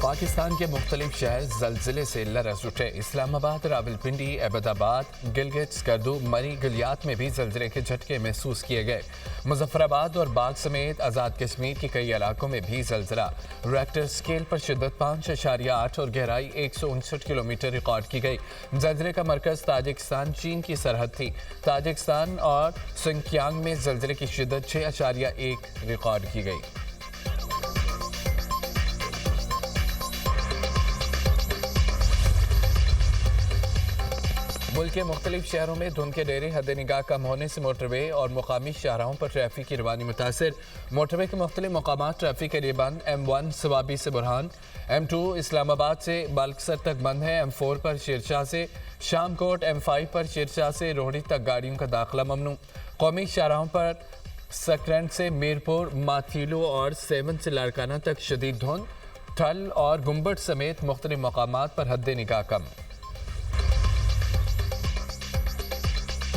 पाकिस्तान के मुख्तलिफ शहर जलजिले से लरज़ उठे। इस्लामाबाद, रावलपिंडी, अहमदाबाद, गिलगित, स्कर्दू, मरी, गलियात में भी जलजिले के झटके महसूस किए गए। मुजफ्फराबाद और बाग समेत आज़ाद कश्मीर के कई इलाकों में भी जलजिला रेक्टर स्केल पर शिद्दत 5.8 और गहराई 159 किलोमीटर रिकॉर्ड की गई। जलजिले का मरकज़ ताजिकिस्तान चीन की सरहद थी। ताजिकिस्तान और सिंकियांग में जलजिले की शिद्दत 6.1 रिकॉर्ड की गई। मुल्क के मुख्तलिफ शहरों में धुंध के डेरे हद निगाह कम होने से मोटरवे और मुकामी शाहराहों पर ट्रैफिक की रवानी मुतासर। मोटरवे के मुख्तलिफ मकामात ट्रैफिक के लिए बंद। M1 सवाबी से बुरहान, M2 इस्लामाबाद से बालकसर तक बंद है। M4 पर शेरशाह से शामकोट, M5 पर शेरशाह से रोहड़ी तक गाड़ियों का दाखिला ममनू। कौमी शाहराहों पर सकरंड से मीरपुर, माथीलो और सेवन से लाड़काना तक शदीद धुंध। ठल और गुम्बट समेत मुख्तलिफ मकामात पर हद निगाह कम।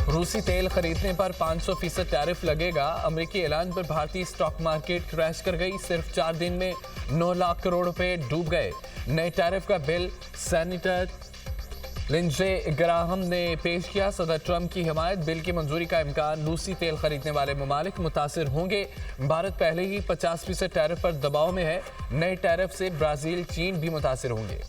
रूसी तेल खरीदने पर 500% टैरिफ लगेगा। अमेरिकी ऐलान पर भारतीय स्टॉक मार्केट क्रैश कर गई। सिर्फ 4 दिन में 9 लाख करोड़ रुपए डूब गए। नए टैरिफ का बिल सेनेटर लिंडसे ग्राहम ने पेश किया। सदर ट्रंप की हिमायत। बिल की मंजूरी का इम्कान। रूसी तेल खरीदने वाले ममालिक मुतासिर होंगे। भारत पहले ही 50% टैरिफ पर दबाव में है। नए टैरिफ से ब्राजील, चीन भी मुतासिर होंगे।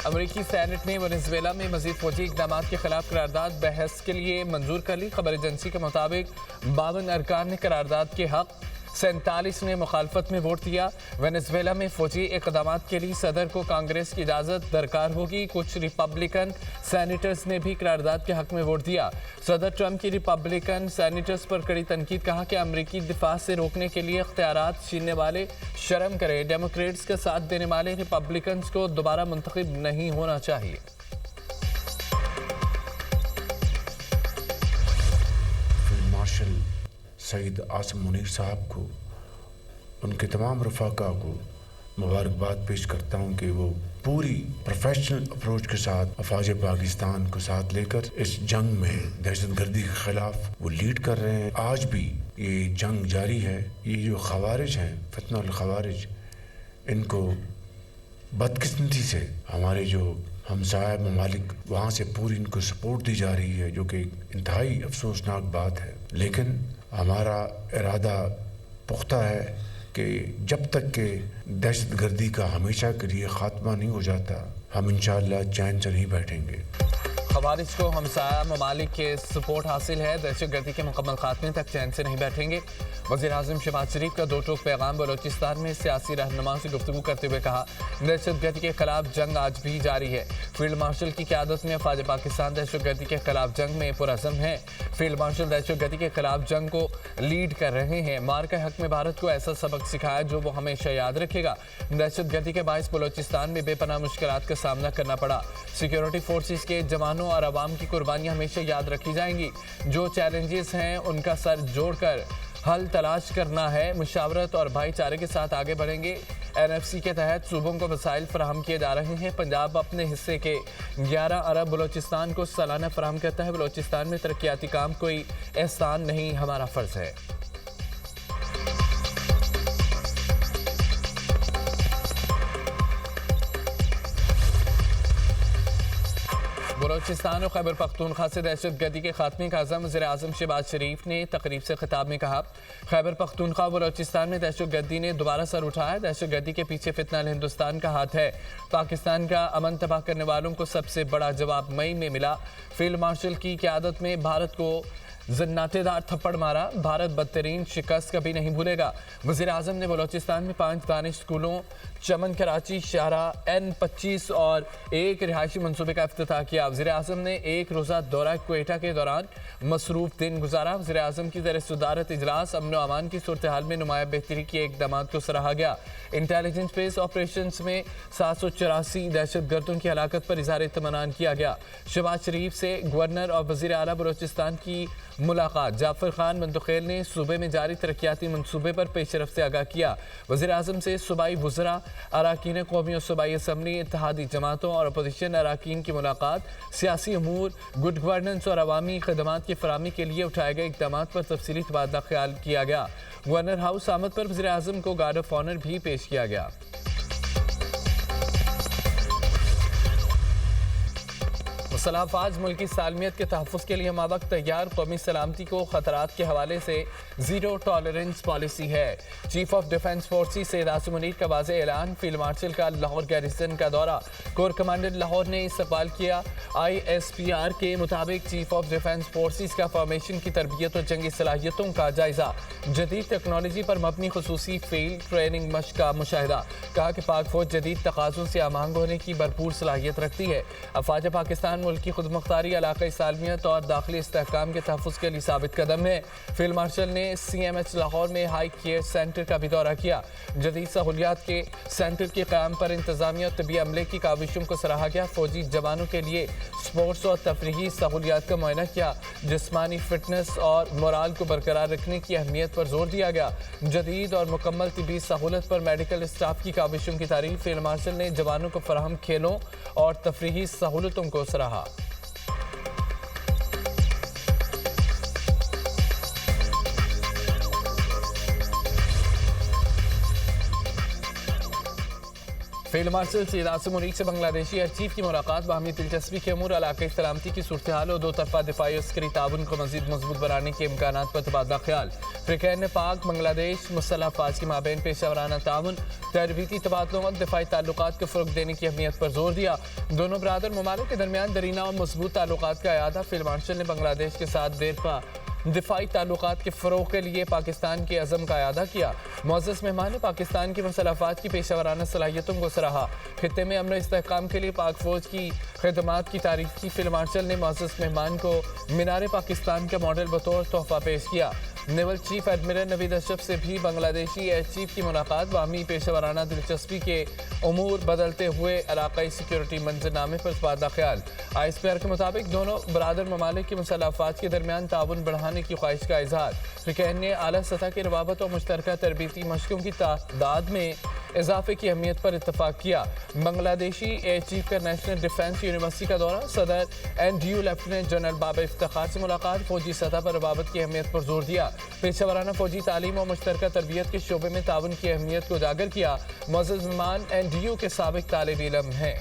अमेरिकी सेनेट ने वेनेजुएला में मजीद फौजी इकदाम के खिलाफ करारदाद बहस के लिए मंजूर कर ली। खबर एजेंसी के मुताबिक 52 अरकान ने करारदाद के हक, 47 ने मुखालफत में वोट दिया। वेनेजुएला में फौजी इकदाम के लिए सदर को कांग्रेस की इजाज़त दरकार होगी। कुछ रिपब्लिकन सेनेटर्स ने भी करारदाद के हक में वोट दिया। सदर ट्रंप की रिपब्लिकन सेनेटर्स पर कड़ी तनकीद। कहा कि अमरीकी दिफा से रोकने के लिए इख्तियारात छीनने वाले शर्म करें। डेमोक्रेट्स का साथ देने वाले रिपब्लिकन्स को दोबारा मुंतखब नहीं होना चाहिए। मार्शल सईद आसिम मुनीर साहब को, उनके तमाम रफ़ाका को मुबारकबाद पेश करता हूँ कि वो पूरी प्रोफेशनल अप्रोच के साथ अफवाज पाकिस्तान को साथ लेकर इस जंग में दहशतगर्दी के खिलाफ वो लीड कर रहे हैं। आज भी ये जंग जारी है। ये जो खवारिज हैं, फितनल खवारिज, इनको बदकिस्मती से हमारे जो हमसाया ममालिक वहाँ से पूरी इनको सपोर्ट दी जा रही है, जो कि इंतहाई अफसोसनाक बात है। लेकिन हमारा इरादा पुख्ता है कि जब तक कि दहशतगर्दी का हमेशा के लिए ख़ात्मा नहीं हो जाता, हम इंशाअल्लाह चैन से नहीं बैठेंगे। खवारिज को हमसाया ममालिक के सपोर्ट हासिल है। दहशतगर्दी के मुकम्मल खात्मे तक चैन से नहीं बैठेंगे। वज़ीर आज़म शहबाज शरीफ का दो टोक पैगाम। बलोचिस्तान में सियासी रहनुमा से गुफ्तगू करते हुए कहा, दहशतगर्दी के खिलाफ जंग आज भी जारी है। फील्ड मार्शल की क़यादत में अफ़वाज पाकिस्तान दहशतगर्दी के खिलाफ जंग में पुरअज़म है। फील्ड मार्शल दहशतगर्दी के खिलाफ जंग को लीड कर रहे हैं। मार के हक में भारत को ऐसा सबक सिखाया जो वो हमेशा याद रखेगा। दहशतगर्दी के बायस बलोचिस्तान में बेपनाह मुश्किलात का सामना करना पड़ा। सिक्योरिटी फोर्सेस के जवानों और अवाम की कुर्बानियां हमेशा याद रखी जाएंगी। जो चैलेंजेस हैं उनका सर जोड़कर हल तलाश करना है। मुशावरत और भाईचारे के साथ आगे बढ़ेंगे। NFC के तहत सूबों को वसाइल फराहम किए जा रहे हैं। पंजाब अपने हिस्से के 11 अरब बलोचिस्तान को सालाना फराहम करता है। बलोचिस्तान में तरक्याती काम कोई एहसान नहीं, हमारा फ़र्ज़ है। बलोचिस्तान और खैबर पख्तूनख्वा से दहशतगर्दी के खात्मे का अज़म वज़ीर आज़म शहबाज शरीफ ने तकरीब से खिताब में कहा, खैबर पख्तूनख्वा बलोचिस्तान में दहशतगर्दी ने दोबारा सर उठाया। दहशतगर्दी के पीछे फितनल हिंदुस्तान का हाथ है। पाकिस्तान का अमन तबाह करने वालों को सबसे बड़ा जवाब मई में मिला। फील्ड मार्शल की क़यादत में भारत को जन्नातेदार थप्पड़ मारा। भारत बदतरीन शिकस्त कभी नहीं भूलेगा। वज़ीर आज़म ने बलोचिस्तान में 5 दानिश स्कूलों, चमन, कराची, शाहरा, N25 और एक रिहायशी मनसूबे का इफ्तिताह किया। वज़ीर आज़म ने एक रोज़ा दौरा क्वेटा के दौरान मसरूफ़ दिन गुजारा। वज़ीर आज़म की ज़र सदारत इजलास अमन व अमान की सूरत हाल में नुमाया बेहतरी के इक़दाम को सराहा गया। इंटेलिजेंस बेस्ड ऑपरेशन में 784 दहशतगर्दों की हलाकत पर इज़हार इत्मीनान किया गया। शहबाज शरीफ से गवर्नर और वज़ीर आला बलोचिस्तान की मुलाकात। जाफर खान मंतखेल ने सूबे में जारी तरक्याती मनसूबे पर पेशरफ से आगाह किया। वज़ीर आज़म से सूबाई वज़रा, अराकीन कौमी और सूबाई असम्बली, इत्तेहादी जमातों और अपोजिशन अराकीन की मुलाकात। सियासी अमूर, गुड गवर्नेंस और अवामी खदमात की फराहमी के लिए उठाए गए इक़दाम पर तफसीली तबादला ख्याल किया गया। गवर्नर हाउस आमद पर वज़ीर आज़म को गार्ड ऑफ ऑनर भी पेश किया गया। मुसलफ़ाज मुल्क की सालमियत के तहफ़्फ़ुज़ के लिए मावक़्त तैयार, कौमी सलामती को ख़तरात के हवाले से ज़ीरो टॉलरेंस पॉलिसी है। Chief of defence forces Syed Asim Munir का वाज़ेह ऐलान। फील्ड मार्शल का लाहौर गैरिसन का दौरा, कोर कमांडर लाहौर ने इस्तक़बाल किया। ISPR के मुताबिक चीफ ऑफ डिफेंस फोर्सेस का फॉर्मेशन की तरबियत और जंगी सलाहियतों का जायज़ा। जदीद टेक्नोलॉजी पर मबनी खुसूसी फील्ड ट्रेनिंग मश्क का मुशाहिदा। कहा कि पाक फौज जदीद तकाज़ों से आमांग होने की भरपूर सलाहियत रखती है। अफवाज पाकिस्तान मुल्क की खुदमुख्तारी, इलाक़ाई सालमियत और दाखिली इस्तेहकाम के तहफ़्फ़ुज़ के लिए साबित कदम है। फील्ड मार्शल ने CMH लाहौर में हाई केयर सेंटर का भी दौरा किया। जदीद सहूलियात के सेंटर के क़याम पर इंतज़ामिया और तबी अमले की काविशों को सराहा गया। फौजी जवानों के लिए स्पोर्ट्स और तफरीही सहूलियात का मुआयना किया। जिस्मानी फिटनेस और मोराल को बरकरार रखने की अहमियत पर जोर दिया गया। जदीद और मुकम्मल तबी सहूलत पर मेडिकल स्टाफ की काविशों की तारीफ। फील्ड मार्शल ने जवानों को फराहम खेलों और तफरीही सहूलतों को सराहा। फील्ड मार्शल सैयद आसिम मुनीर से बांग्लादेशी एयर चीफ की मुलाकात। बाहमी दिलचस्पी के अमूर, इलाक़ाई सलामती की सूरत हाल और दो तरफा दिफाई अस्करी ताउन को मज़ीद मजबूत बनाने के इम्कानात पर तबादला ख्याल। फ़िक्र ने पाक बांग्लादेश मुसल्लह अफ़वाज के माबैन पेशा वराना ताउन, तरबीती तबादलों और दिफाई ताल्लुकात को फ़रोग़ देने की अहमियत पर जोर दिया। दोनों बरादर ममालिक के दरमियान दरीना और मजबूत ताल्लुकात का अयादा। फील्ड मार्शल ने बांग्लादेश के साथ देरपा दिफाई ताल्लुकात के फ़रोग़ के लिए पाकिस्तान के अज़म का अयादा किया। मुअज़्ज़ज़ मेहमान ने पाकिस्तान की मुसल्लह अफ़वाज की पेशा वराना सलाहियतों को सराहा। खित्ते में अमन इस्तेहकाम के लिए पाक फ़ौज की खदमात की तारीफ़ की। फील्ड मार्शल ने मुअज़्ज़ज़ मेहमान को मीनार पाकिस्तान का मॉडल बतौर तोहफ़ा पेश किया। Naval chief admiral Naveed Ashraf से भी बांग्लादेशी एयर चीफ की मुलाकात। बाहमी पेशा वराना दिलचस्पी के अमूर, बदलते हुए इलाक़ाई सिक्योरिटी मंजरनामे पर तबादला ख्याल। ISPR के मुताबिक दोनों बरादर ममालिक की मुसल्लह अफ़वाज के दरमियान ताउन बढ़ाने की ख्वाहिश का इजहार। फ़िक्र ने आला सतह की रवाबत और मुश्तरका तरबीती मशकों की तादाद में इजाफे की अहमियत पर इत्तफाक किया। बांग्लादेशी एयर चीफ का नेशनल डिफेंस यूनिवर्सिटी का दौरा। सदर NDU लेफ्टिनेंट जनरल बाब इफ्तिखार से मुलाकात। फौजी सतह पर रवाबत की अहमियत पर जोर दिया। पेशा वराना फौजी तालीम और मुश्तरका तरबियत के शोबे में ताउन की अहमियत को उजागर किया। मुअज़्ज़ज़ मेहमान NDU के साबिक तालिब इल्म हैं।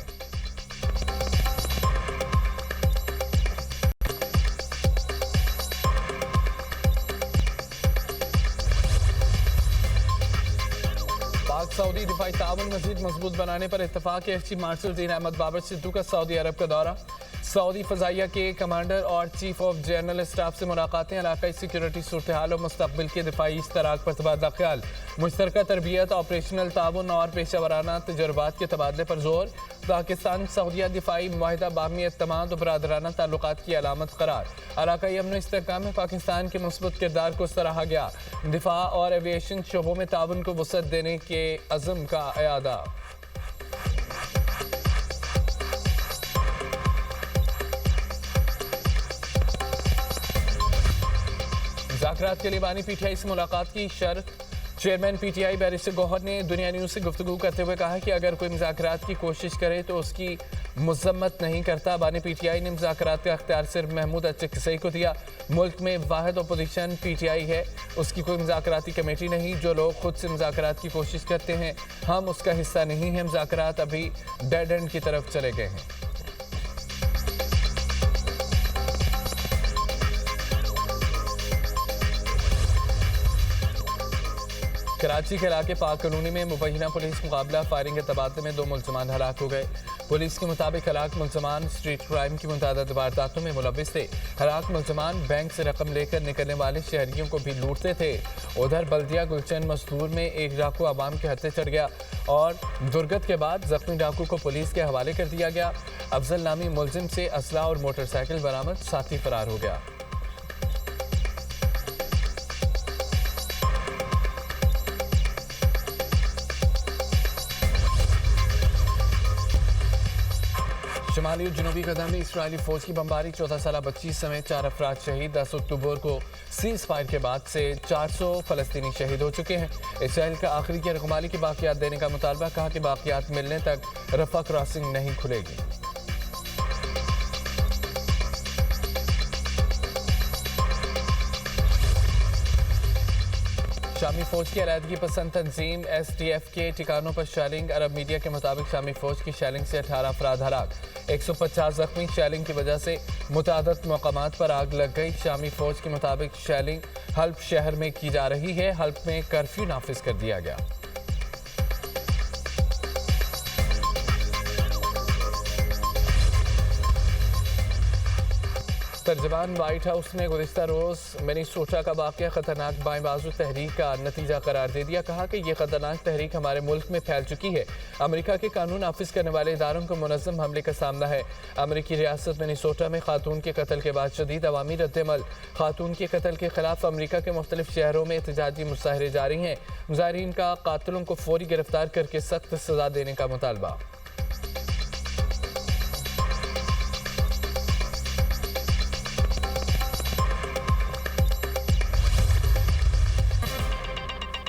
सऊदी दिफाई ताउन मज़ीद मजबूत बनाने पर इत्तफाक। एयर चीफ मार्शल ज़ीन अहमद बाबर सिद्दू का सऊदी अरब का दौरा। सऊदी फ़ज़ाइया के कमांडर और चीफ ऑफ जनरल स्टाफ से मुलाकातें। इलाक़ाई सिक्योरिटी सूरत हाल और मुस्तक़बिल के दिफाई इश्तराक पर तबादला ख्याल। मुश्तरका तरबियत, ऑपरेशनल ताउन और पेशा वराना तजुर्बात के तबादले पर जोर। पाकिस्तान सऊदीया दिफाई मुआहिदा बाहमी एतमाद और बरादराना ताल्लुकात की अलामत करार। इलाक़ाई अमन इस्तेहकाम में पाकिस्तान के मुस्बत किरदार को सराहा गया। दिफा और एविएशन शोबों में ताउन को वसअत देने के अज़म का अयादा। मुज़ाकरात के लिए बानी PTI से मुलाकात की शर्त। चेयरमैन PTI बैरिस्टर गौहर ने दुनिया न्यूज़ से गुफ्तगू करते हुए कहा कि अगर कोई मुज़ाकरात की कोशिश करे तो उसकी मज़म्मत नहीं करता। बानी PTI ने मुज़ाकरात का अख्तियार सिर्फ महमूद अचकसई को दिया। मुल्क में वाहिद अपोजिशन PTI है, उसकी कोई मुज़ाकराती कमेटी नहीं। जो लोग खुद से मुज़ाकरात की कोशिश करते हैं, हम उसका हिस्सा नहीं हैं। मुज़ाकरात अभी डेड एंड की तरफ चले गए हैं। कराची के इलाके पाक कॉलोनी में मुबैना पुलिस मुकाबला, फायरिंग के तबादले में 2 मुलजमान हलाक हो गए। पुलिस के मुताबिक हलाक मुलजमान स्ट्रीट क्राइम की मुतअद्दिद वारदातों में मुलव्विस थे। हलाक मुलजमान बैंक से रकम लेकर निकलने वाले शहरियों को भी लूटते थे। उधर बल्दिया गुलचन मस्तूर में एक डाकू आवाम के हत्थे चढ़ गया और दुर्गत के बाद जख्मी डाकू को पुलिस के हवाले कर दिया गया। अफजल नामी मुलजिम से असला और मोटरसाइकिल बरामद, साथी फरार हो गया। शुमाली और जनूबी गजा में इसराइली फौज की बमबारी, 14 साल बच्ची समेत 4 अफराद शहीद। 10 अक्टूबर को सीज फायर के बाद से 400 फलस्तीनी शहीद हो चुके हैं। इसराइल का आखिरी की रकमाली की बाकियात देने का मुतालबा, कहा कि बाकियात मिलने तक रफा क्रॉसिंग नहीं खुलेगी। शामी फौज की अलहदगी पसंद तंजीम SDF के ठिकानों पर शेलिंग। अरब मीडिया के मुताबिक शामी फौज की शेलिंग से 18 अफराद हलाक, 150 जख्मी। शेलिंग की वजह से मुतादद मकामात पर आग लग गई। शामी फौज के मुताबिक शेलिंग हल्ब शहर में की जा रही है। हल्ब में कर्फ्यू नाफिज कर दिया गया। तर्जमान व्हाइट हाउस ने गुज़िश्ता रोज़ मिनीसोटा का वाक़या खतरनाक बाएं बाजू तहरीक का नतीजा करार दे दिया। कहा कि यह खतरनाक तहरीक हमारे मुल्क में फैल चुकी है। अमेरिका के कानून नाफिज करने वाले इदारों को मुनज़्ज़म हमले का सामना है। अमेरिकी रियासत मिनीसोटा में खातून के कत्ल के बाद शदीद अवामी रद्द-ए-अमल। खातून के कत्ल के खिलाफ अमेरिका के मुख्तलिफ शहरों में एहतजाजी मुजाहरे जारी हैं। मुजाहिरीन का कातिलों को फौरी गिरफ्तार करके सख्त सजा देने का मुतालबा।